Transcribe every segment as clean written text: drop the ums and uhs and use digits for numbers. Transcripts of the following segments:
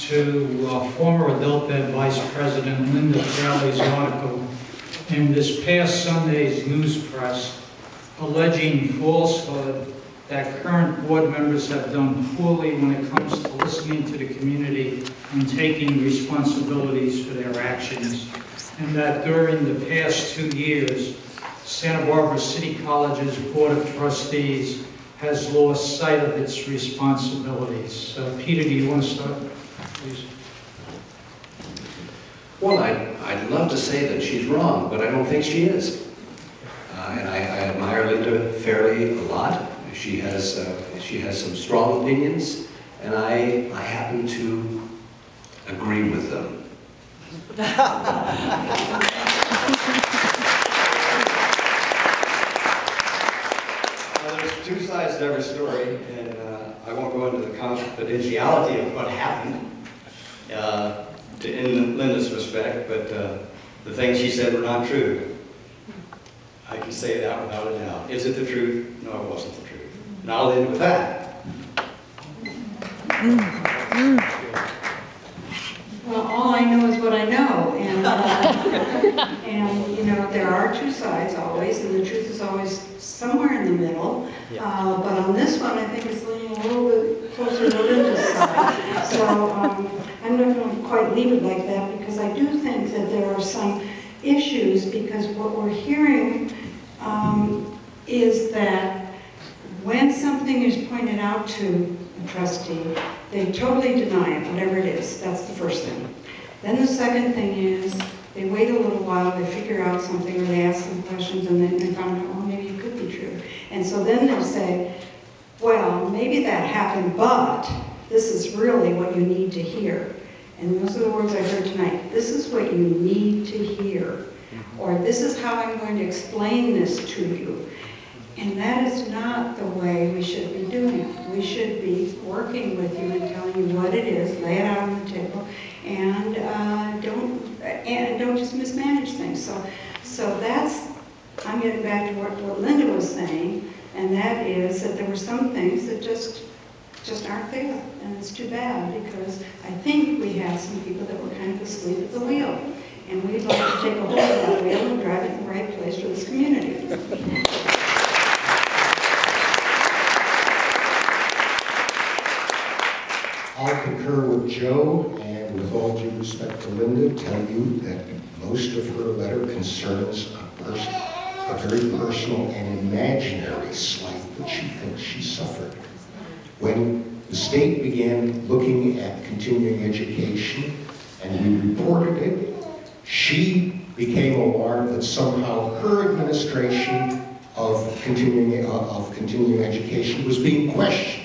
to former Adult Ed Vice President Linda Crowley's article in this past Sunday's Newspress alleging falsehood that current board members have done poorly when it comes to listening to the community and taking responsibilities for their actions, and that during the past 2 years, Santa Barbara City College's Board of Trustees has lost sight of its responsibilities. Peter, do you want to start, please? Well, I'd love to say that she's wrong, but I don't think she is. And I admire Linda fairly a lot. She has some strong opinions, and I happen to agree with them. There's two sides to every story, and I won't go into the confidentiality of what happened in Linda's respect, but the things she said were not true. I can say that without a doubt. Is it the truth? No, it wasn't the truth. And I'll end with that. Well, all I know is what I know, and you know, there are two sides always, and the truth is always somewhere in the middle. But on this one, I think it's leaning a little bit closer to Linda's side. So I'm not going to quite leave it like that, because I do think that there are some issues, because what we're hearing is that when something is pointed out to a trustee, they totally deny it, whatever it is. That's the first thing. Then the second thing is, they wait a little while, they figure out something, or they ask some questions, and then they find out, oh, maybe it could be true. And so then they'll say, well, maybe that happened, but this is really what you need to hear. And those are the words I heard tonight. This is what you need to hear. Or this is how I'm going to explain this to you. And that is not the way we should be doing it. We should be working with you and telling you what it is, lay it out on the table, and don't just mismanage things. So that's, I'm getting back to what Linda was saying, and that is that there were some things that just aren't there, and it's too bad, because I think we have some people that were kind of asleep at the wheel, and we'd like to take a hold of that wheel and drive it in the right place for this community. I'll concur with Joe, and with all due respect to Linda, tell you that most of her letter concerns a very personal and imaginary slight that she thinks she suffered. When the state began looking at continuing education and we reported it, she became alarmed that somehow her administration of continuing education was being questioned.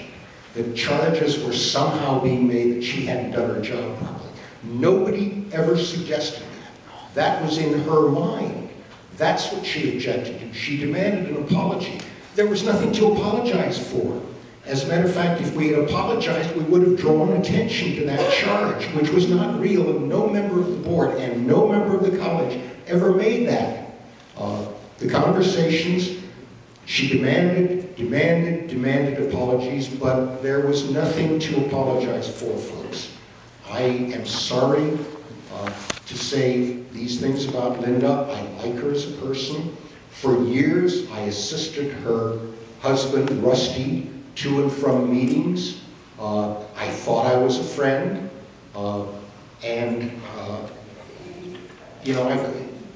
That charges were somehow being made that she hadn't done her job properly. Nobody ever suggested that. That was in her mind. That's what she objected to. She demanded an apology. There was nothing to apologize for. As a matter of fact, if we had apologized, we would have drawn attention to that charge, which was not real, and no member of the board and no member of the college ever made that. The conversations, she demanded apologies, but there was nothing to apologize for, folks. I am sorry to say these things about Linda. I like her as a person. For years, I assisted her husband, Rusty, to and from meetings. I thought I was a friend, you know,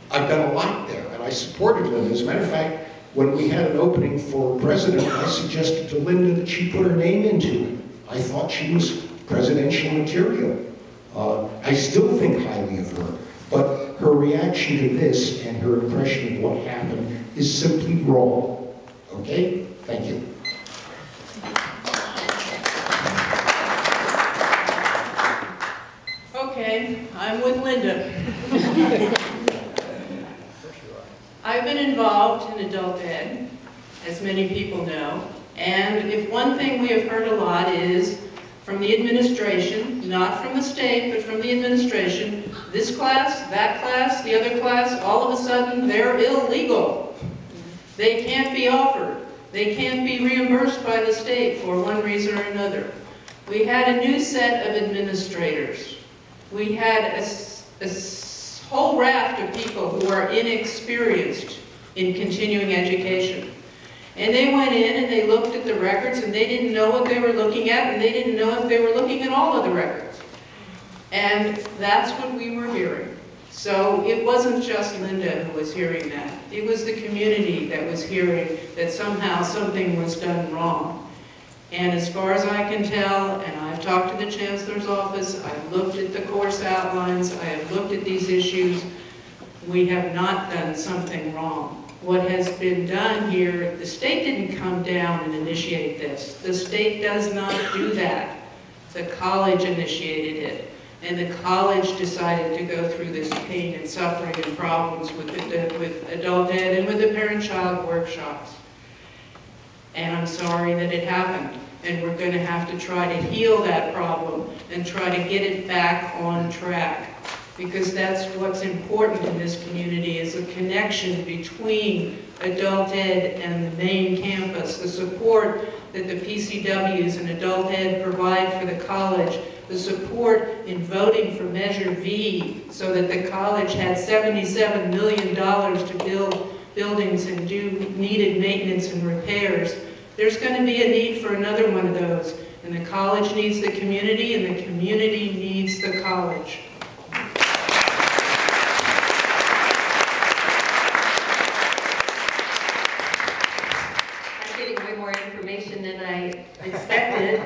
I've done a lot there, and I supported Linda. As a matter of fact, when we had an opening for president, I suggested to Linda that she put her name into it. I thought she was presidential material. I still think highly of her, but her reaction to this and her impression of what happened is simply wrong. Okay? Thank you. Okay, I'm with Linda. I've been involved in adult ed, as many people know, and if one thing we have heard a lot is from the administration, not from the state, but from the administration, this class, that class, the other class, all of a sudden they're illegal. They can't be offered. They can't be reimbursed by the state for one reason or another. We had a new set of administrators. we had a whole raft of people who are inexperienced in continuing education. And they went in and they looked at the records and they didn't know what they were looking at, and they didn't know if they were looking at all of the records. And that's what we were hearing. So it wasn't just Linda who was hearing that. It was the community that was hearing that somehow something was done wrong. And as far as I can tell, and I've talked to the Chancellor's office, I've looked at the course outlines, I have looked at these issues, we have not done something wrong. What has been done here, the state didn't come down and initiate this. The state does not do that. The college initiated it. And the college decided to go through this pain and suffering and problems with adult ed and with the parent-child workshops. And I'm sorry that it happened. And we're going to have to try to heal that problem and try to get it back on track. Because that's what's important in this community, is a connection between adult ed and the main campus, the support that the PCWs and adult ed provide for the college, the support in voting for Measure V so that the college had $77 million to build buildings and do needed maintenance and repairs. There's going to be a need for another one of those. And the college needs the community, and the community needs the college. Than I expected.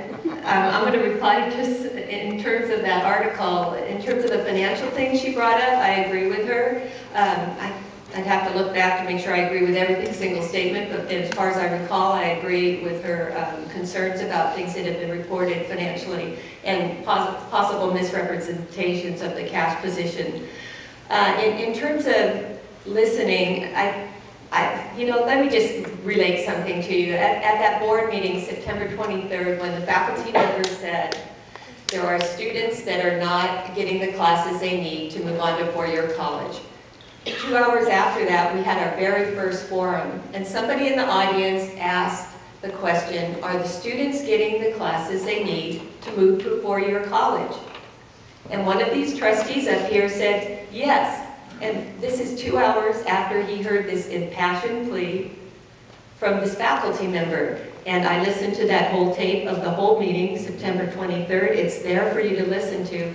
I'm going to reply just in terms of that article. In terms of the financial things she brought up, I agree with her. I'd have to look back to make sure I agree with everything, single statement, but as far as I recall, I agree with her concerns about things that have been reported financially and possible misrepresentations of the cash position. In terms of listening, let me just relate something to you. At that board meeting, September 23rd, when the faculty members said there are students that are not getting the classes they need to move on to four-year college. 2 hours after that, we had our very first forum, and somebody in the audience asked the question, are the students getting the classes they need to move to a four-year college? And one of these trustees up here said, yes. And this is 2 hours after he heard this impassioned plea from this faculty member. And I listened to that whole tape of the whole meeting, September 23rd. It's there for you to listen to.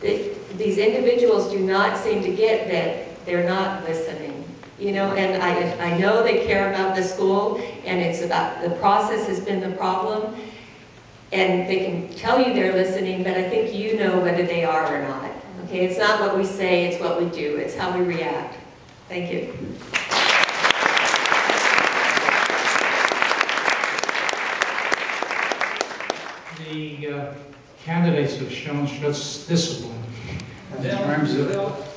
These individuals do not seem to get that they're not listening. And I know they care about the school, and it's about, the process has been the problem. And they can tell you they're listening, but I think you know whether they are or not. Okay, it's not what we say, it's what we do. It's how we react. Thank you. The candidates have shown such discipline in terms of